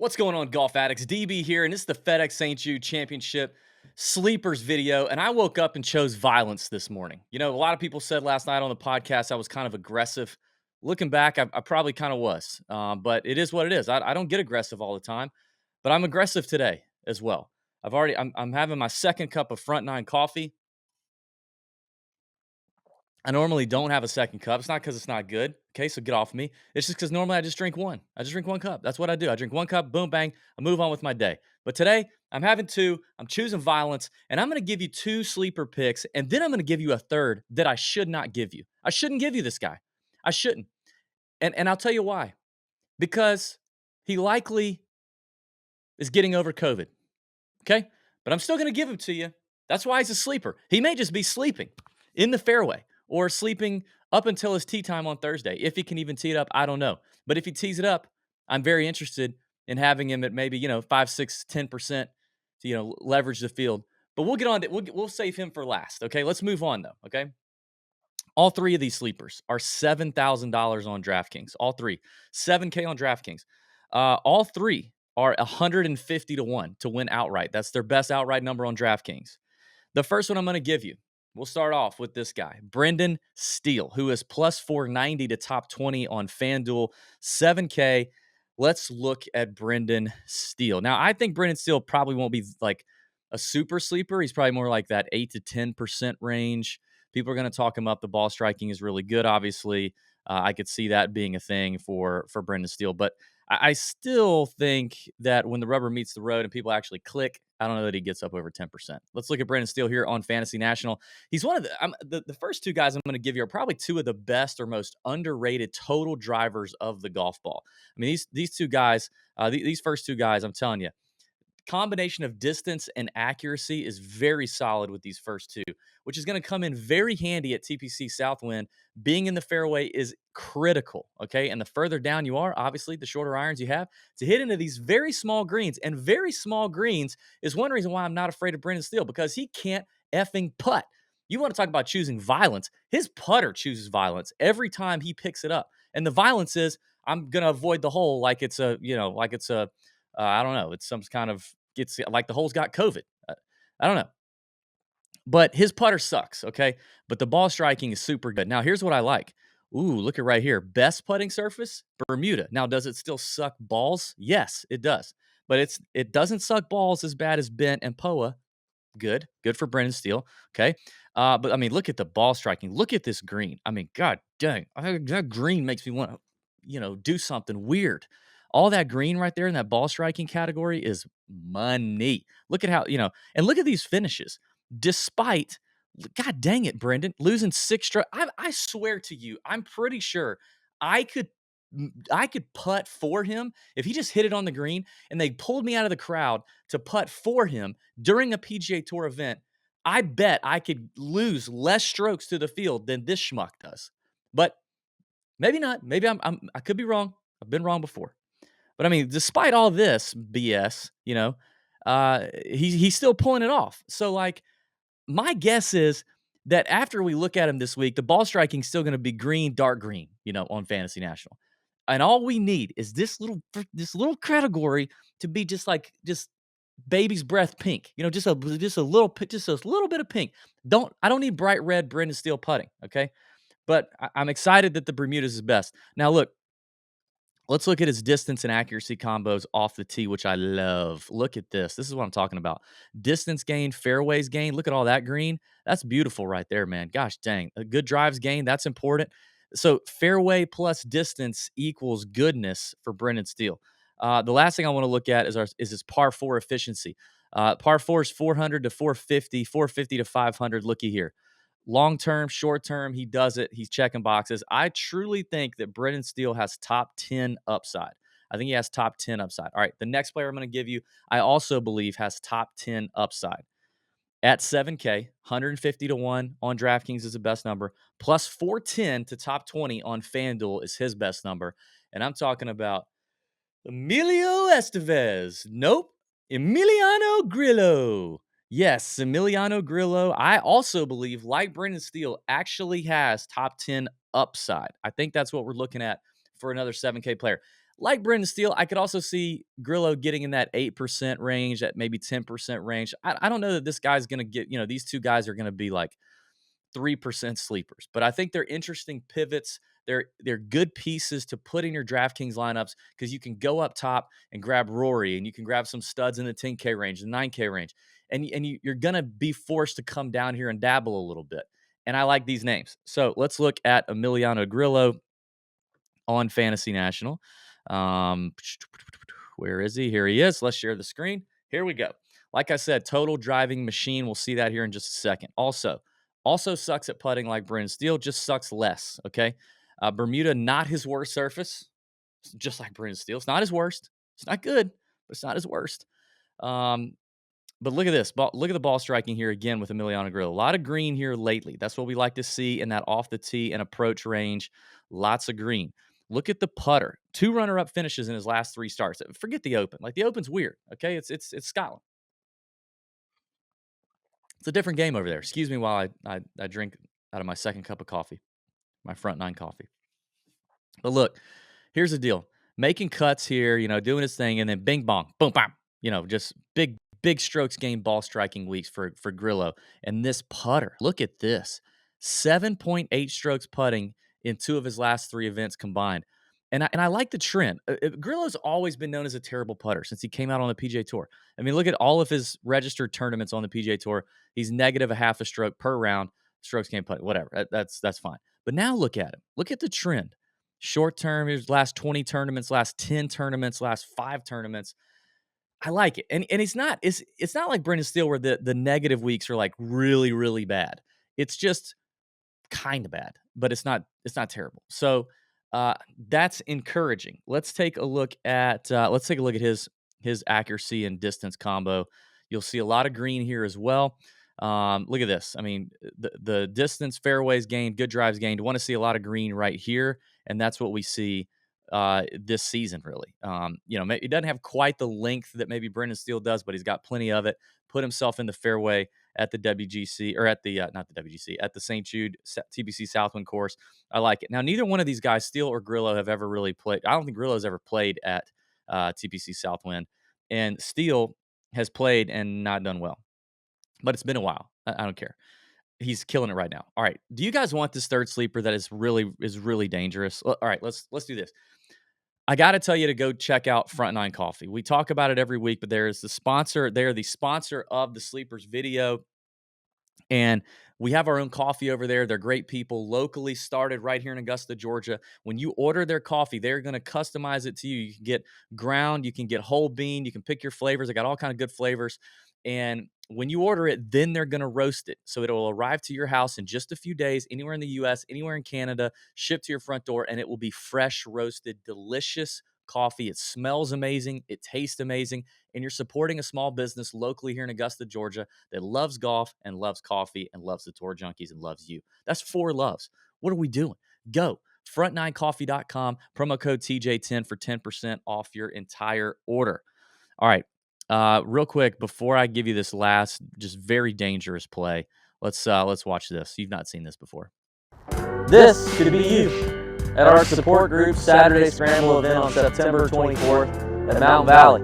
What's going on, golf addicts? DB here, and this is the Fedex St. Jude Championship Sleepers video. And I woke up and chose violence this morning. You know, a lot of people said last night on the podcast I was kind of aggressive. Looking back, I probably kind of was, but it is what it is. I don't get aggressive all the time, but I'm aggressive today as well. I'm having my second cup of front nine coffee. I normally don't have a second cup. It's not because it's not good. Okay, so get off me. It's just because normally I just drink one. I just drink one cup. That's what I do. I drink one cup, boom, bang. I move on with my day. But today, I'm having two. I'm choosing violence, and I'm going to give you two sleeper picks, and then I'm going to give you a third that I should not give you. I shouldn't give you this guy. I shouldn't. And I'll tell you why. Because he likely is getting over COVID. Okay? But I'm still going to give him to you. That's why he's a sleeper. He may just be sleeping in the fairway or sleeping up until his tee time on Thursday. If he can even tee it up, I don't know. But if he tees it up, I'm very interested in having him at maybe, 5, 6, 10% to, leverage the field. But we'll get on to we'll save him for last. Okay. Let's move on though. Okay. All three of these sleepers are $7,000 on DraftKings. All three. 7K on DraftKings. All three are 150 to 1 to win outright. That's their best outright number on DraftKings. The first one I'm going to give you, we'll start off with this guy, Brendan Steele, who is plus 490 to top 20 on FanDuel, 7K. Let's look at Brendan Steele. Now, I think Brendan Steele probably won't be like a super sleeper. He's probably more like that 8 to 10% range. People are going to talk him up. The ball striking is really good, obviously. I could see that being a thing for Brendan Steele. But I still think that when the rubber meets the road and people actually click, I don't know that he gets up over 10%. Let's look at Brendan Steele here on Fantasy National. He's one of the first two guys I'm going to give you are probably two of the best or most underrated total drivers of the golf ball. I mean, these two guys, these first two guys, I'm telling you, combination of distance and accuracy is very solid with these first two, which is going to come in very handy at TPC Southwind. Being in the fairway is critical, okay? And the further down you are, obviously, the shorter irons you have to hit into these very small greens. And very small greens is one reason why I'm not afraid of Brendan Steele, because he can't effing putt. You want to talk about choosing violence. His putter chooses violence every time he picks it up. And the violence is, I'm going to avoid the hole like it's a, I don't know. It's some kind of gets like the hole's got COVID. I don't know. But his putter sucks, okay? But the ball striking is super good. Now, here's what I like. Ooh, look at right here. Best putting surface, Bermuda. Now, does it still suck balls? Yes, it does. But it doesn't suck balls as bad as Bent and Poa. Good. Good for Brendan Steele. Okay. But I mean, look at the ball striking. Look at this green. I mean, God dang. That green makes me want to, do something weird. All that green right there in that ball striking category is money. Look at how, and look at these finishes. Despite, God dang it, Brendan, losing 6 strokes. I swear to you, I'm pretty sure I could I could putt for him if he just hit it on the green and they pulled me out of the crowd to putt for him during a PGA Tour event. I bet I could lose less strokes to the field than this schmuck does. But maybe not. Maybe I could be wrong. I've been wrong before. But I mean, despite all this BS, he's still pulling it off. So like, my guess is that after we look at him this week, the ball striking is still going to be green, dark green, on Fantasy National. And all we need is this little category to be just baby's breath pink. Just a little bit of pink. I don't need bright red Brendan Steele putting, okay? But I'm excited that the Bermudas is best. Now look, let's look at his distance and accuracy combos off the tee, which I love. Look at this. This is what I'm talking about. Distance gain, fairways gain. Look at all that green. That's beautiful right there, man. Gosh dang. A good drives gain, that's important. So fairway plus distance equals goodness for Brendan Steele. The last thing I want to look at is his par 4 efficiency. Par 4 is 400 to 450, 450 to 500. Looky here. Long term, short term, he does it. He's checking boxes. I truly think that Brendan Steele has top 10 upside. I think he has top 10 upside. All right, the next player I'm going to give you, I also believe has top 10 upside. At 7K, 150 to 1 on DraftKings is the best number. Plus 410 to top 20 on FanDuel is his best number. And I'm talking about Emilio Estevez. Nope. Emiliano Grillo. Yes, Emiliano Grillo. I also believe, like Brendan Steele, actually has top 10 upside. I think that's what we're looking at for another 7K player. Like Brendan Steele, I could also see Grillo getting in that 8% range, that maybe 10% range. I don't know that this guy's going to get, these two guys are going to be like 3% sleepers, but I think they're interesting pivots. They're good pieces to put in your DraftKings lineups because you can go up top and grab Rory, and you can grab some studs in the 10K range, the 9K range, and you're going to be forced to come down here and dabble a little bit. And I like these names. So let's look at Emiliano Grillo on Fantasy National. Where is he? Here he is. Let's share the screen. Here we go. Like I said, total driving machine. We'll see that here in just a second. Also sucks at putting like Brendan Steele, just sucks less. Okay. Bermuda, not his worst surface, just like Brendan Steele. It's not his worst. It's not good, but it's not his worst. But look at this. Look at the ball striking here again with Emiliano Grillo. A lot of green here lately. That's what we like to see in that off the tee and approach range. Lots of green. Look at the putter. 2 runner-up finishes in his last 3 starts. Forget the Open. Like, the Open's weird, okay? It's Scotland. It's a different game over there. Excuse me while I drink out of my second cup of coffee, my front 9 coffee. But look, here's the deal. Making cuts here, doing his thing, and then bing bong, boom, bam. Just big strokes gained ball striking weeks for Grillo. And this putter, look at this. 7.8 strokes putting in 2 of his last 3 events combined. And I like the trend. Grillo's always been known as a terrible putter since he came out on the PGA Tour. I mean, look at all of his registered tournaments on the PGA Tour. He's negative a half a stroke per round. Strokes gained putting, whatever. That's fine. But now look at him. Look at the trend. Short term, his last 20 tournaments, last 10 tournaments, last 5 tournaments. I like it. And it's not like Brendan Steele where the negative weeks are like really, really bad. It's just kind of bad, but it's not terrible. So that's encouraging. Let's take a look at his accuracy and distance combo. You'll see a lot of green here as well. Look at this. I mean, the distance, fairways gained, good drives gained. Want to see a lot of green right here, and that's what we see this season, really. He doesn't have quite the length that maybe Brendan Steele does, but he's got plenty of it. Put himself in the fairway at the WGC, or at the not the WGC, at the St. Jude TPC Southwind course. I like it. Now, neither one of these guys, Steele or Grillo, have ever really played. I don't think Grillo's ever played at TPC Southwind, and Steele has played and not done well. But it's been a while. I don't care. He's killing it right now. All right. Do you guys want this third sleeper that is really dangerous? All right, let's do this. I got to tell you to go check out Front 9 Coffee. We talk about it every week, but they're the sponsor of the Sleepers video. And we have our own coffee over there. They're great people, locally started right here in Augusta, Georgia. When you order their coffee, they're going to customize it to you. You can get ground, you can get whole bean, you can pick your flavors. They got all kind of good flavors. And when you order it, then they're going to roast it. So it will arrive to your house in just a few days, anywhere in the U.S., anywhere in Canada, shipped to your front door, and it will be fresh, roasted, delicious coffee. It smells amazing. It tastes amazing. And you're supporting a small business locally here in Augusta, Georgia that loves golf and loves coffee and loves the Tour Junkies and loves you. That's 4 loves. What are we doing? Go. Front9coffee.com, promo code TJ10 for 10% off your entire order. All right. Real quick, before I give you this last, just very dangerous play, let's watch this. You've not seen this before. This could be you at our support group Saturday Scramble event on September 24th at Mountain Valley.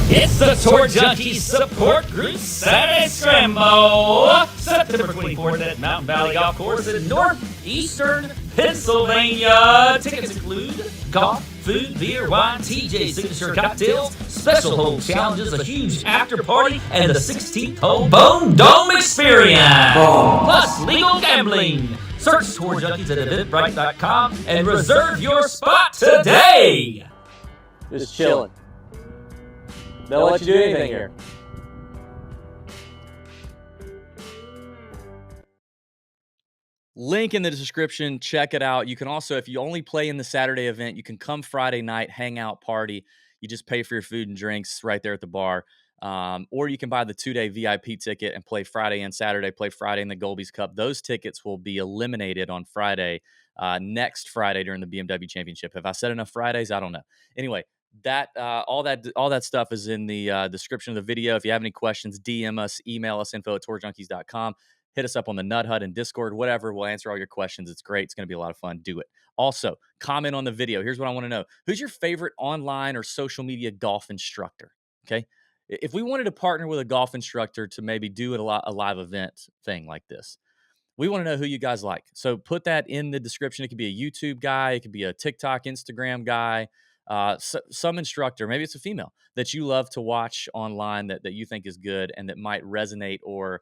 It's the Tour Junkies Support Group Saturday Scramble, September 24th at Mountain Valley Golf Course in northeastern Pennsylvania. Tickets include golf, food, beer, wine, TJ signature cocktails, special hole challenges, a huge after party, and the 16th hole Bone Dome experience. Plus legal gambling. Search Tour Junkies at eventbrite.com and reserve your spot today. Just chilling. Don't let you do anything here. Link in the description. Check it out. You can also, if you only play in the Saturday event, you can come Friday night, hang out, party. You just pay for your food and drinks right there at the bar. Or you can buy the 2-day VIP ticket and play Friday and Saturday, play Friday in the Golby's Cup. Those tickets will be eliminated on Friday, next Friday during the BMW Championship. Have I said enough Fridays? I don't know. Anyway, all that stuff is in the description of the video. If you have any questions, DM us, email us, info@tourjunkies.com. hit us up on the Nut Hut and Discord, whatever. We'll answer all your questions. It's great. It's going to be a lot of fun. Do it. Also, comment on the video. Here's what I want to know. Who's your favorite online or social media golf instructor? Okay. If we wanted to partner with a golf instructor to maybe do a live event thing like this, we want to know who you guys like. So put that in the description. It could be a YouTube guy. It could be a TikTok, Instagram guy, some instructor. Maybe it's a female that you love to watch online that you think is good and that might resonate or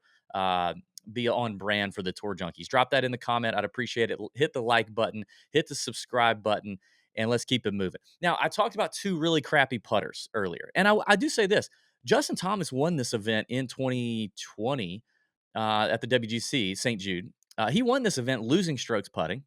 be on brand for the Tour Junkies. Drop that in the comment. I'd appreciate it. Hit the like button, hit the subscribe button, and let's keep it moving. Now, I talked about two really crappy putters earlier. And I do say this. Justin Thomas won this event in 2020 at the WGC St. Jude. He won this event losing strokes putting.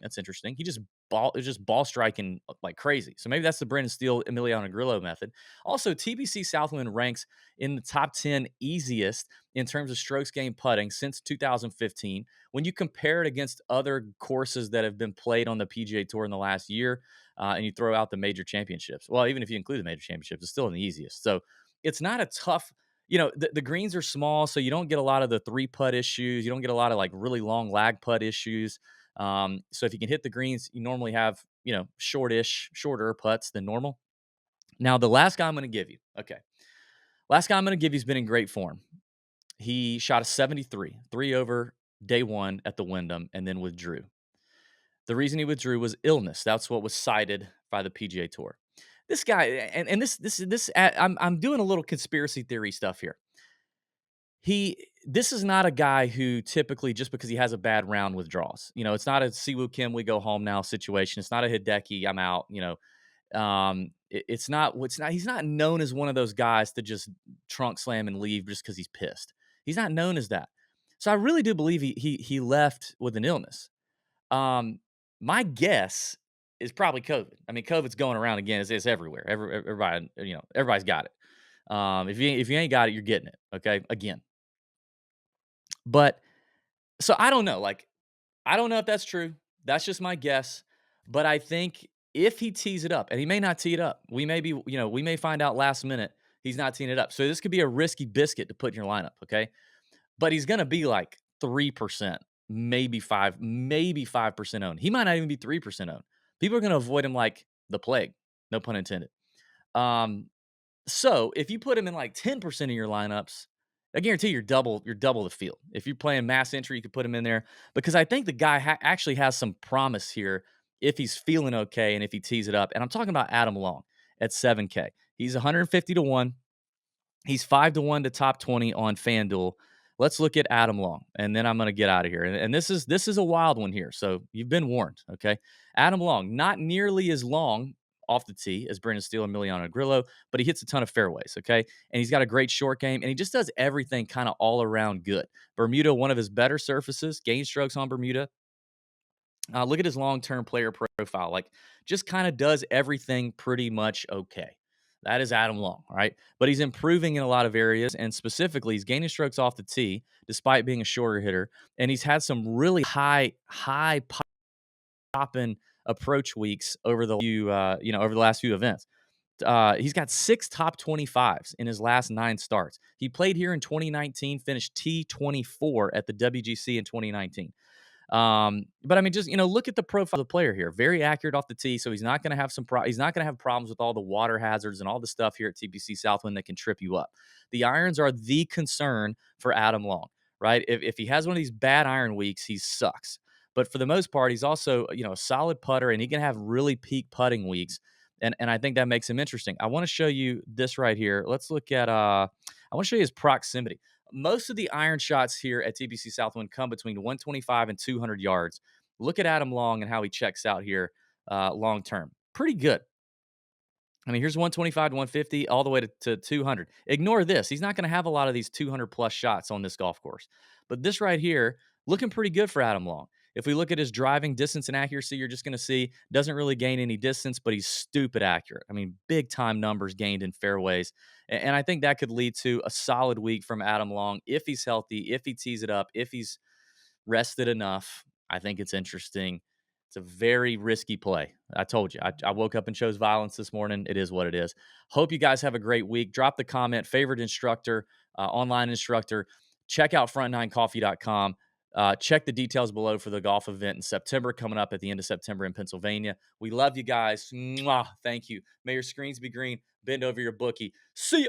That's interesting. He just ball striking like crazy. So maybe that's the Brendan Steele, Emiliano Grillo method. Also, TPC Southwind ranks in the top 10 easiest in terms of strokes gained putting since 2015. When you compare it against other courses that have been played on the PGA Tour in the last year, and you throw out the major championships. Well, even if you include the major championships, it's still in the easiest. So it's not a tough. The greens are small, so you don't get a lot of the 3-putt issues. You don't get a lot of like really long lag putt issues. So if you can hit the greens, you normally have, shorter putts than normal. Now, the last guy I'm going to give you, has been in great form. He shot a 73, 3 over day one at the Wyndham, and then withdrew. The reason he withdrew was illness. That's what was cited by the PGA Tour. This guy, and this, I'm doing a little conspiracy theory stuff here. This is not a guy who typically, just because he has a bad round, withdraws. It's not a Siwoo Kim, we go home now situation. It's not a Hideki, I'm out. It's not. He's not known as one of those guys to just trunk slam and leave just because he's pissed. He's not known as that. So I really do believe he left with an illness. My guess is probably COVID. I mean, COVID's going around again. It's everywhere. Everybody, everybody's got it. If you ain't got it, you're getting it. Okay, again. But so I don't know. I don't know if that's true. That's just my guess. But I think if he tees it up, and he may not tee it up, we may find out last minute he's not teeing it up. So this could be a risky biscuit to put in your lineup. Okay, but he's gonna be like 3%, maybe 5% owned. He might not even be 3% owned. People are gonna avoid him like the plague. No pun intended. So if you put him in like 10% of your lineups, I guarantee you're double the field. If you're playing mass entry, you could put him in there because I think the guy actually has some promise here if he's feeling okay and if he tees it up. And I'm talking about Adam Long at 7K. He's 150 to 1. He's 5 to 1 to top 20 on FanDuel. Let's look at Adam Long, and then I'm going to get out of here. And this is a wild one here, so you've been warned, okay? Adam Long, not nearly as long off the tee as Brendan Steele and Emiliano Grillo, but he hits a ton of fairways, okay? And he's got a great short game, and he just does everything kind of all around good. Bermuda, one of his better surfaces, gain strokes on Bermuda. Look at his long-term player profile. Just kind of does everything pretty much okay. That is Adam Long, right? But he's improving in a lot of areas, and specifically, he's gaining strokes off the tee despite being a shorter hitter, and he's had some really high popping approach weeks over the last few events. He's got 6 top 25s in his last 9 starts. He played here in 2019, finished T24 at the WGC in 2019. But I mean, just look at the profile of the player here. Very accurate off the tee, so he's not going to have he's not going to have problems with all the water hazards and all the stuff here at TPC Southwind that can trip you up. The irons are the concern for Adam Long, right? If he has one of these bad iron weeks, he sucks. But for the most part, he's also a solid putter, and he can have really peak putting weeks. And I think that makes him interesting. I want to show you this right here. Let's look at I want to show you his proximity. Most of the iron shots here at TPC Southwind come between 125 and 200 yards. Look at Adam Long and how he checks out here long term. Pretty good. I mean, here's 125 to 150 all the way to 200. Ignore this. He's not going to have a lot of these 200-plus shots on this golf course. But this right here, looking pretty good for Adam Long. If we look at his driving distance and accuracy, you're just going to see doesn't really gain any distance, but he's stupid accurate. I mean, big-time numbers gained in fairways. And I think that could lead to a solid week from Adam Long if he's healthy, if he tees it up, if he's rested enough. I think it's interesting. It's a very risky play. I told you. I woke up and chose violence this morning. It is what it is. Hope you guys have a great week. Drop the comment, favorite instructor, online instructor. check out front9coffee.com. Check the details below for the golf event in September, coming up at the end of September in Pennsylvania. We love you guys. Mwah. Thank you. May your screens be green. Bend over your bookie. See ya.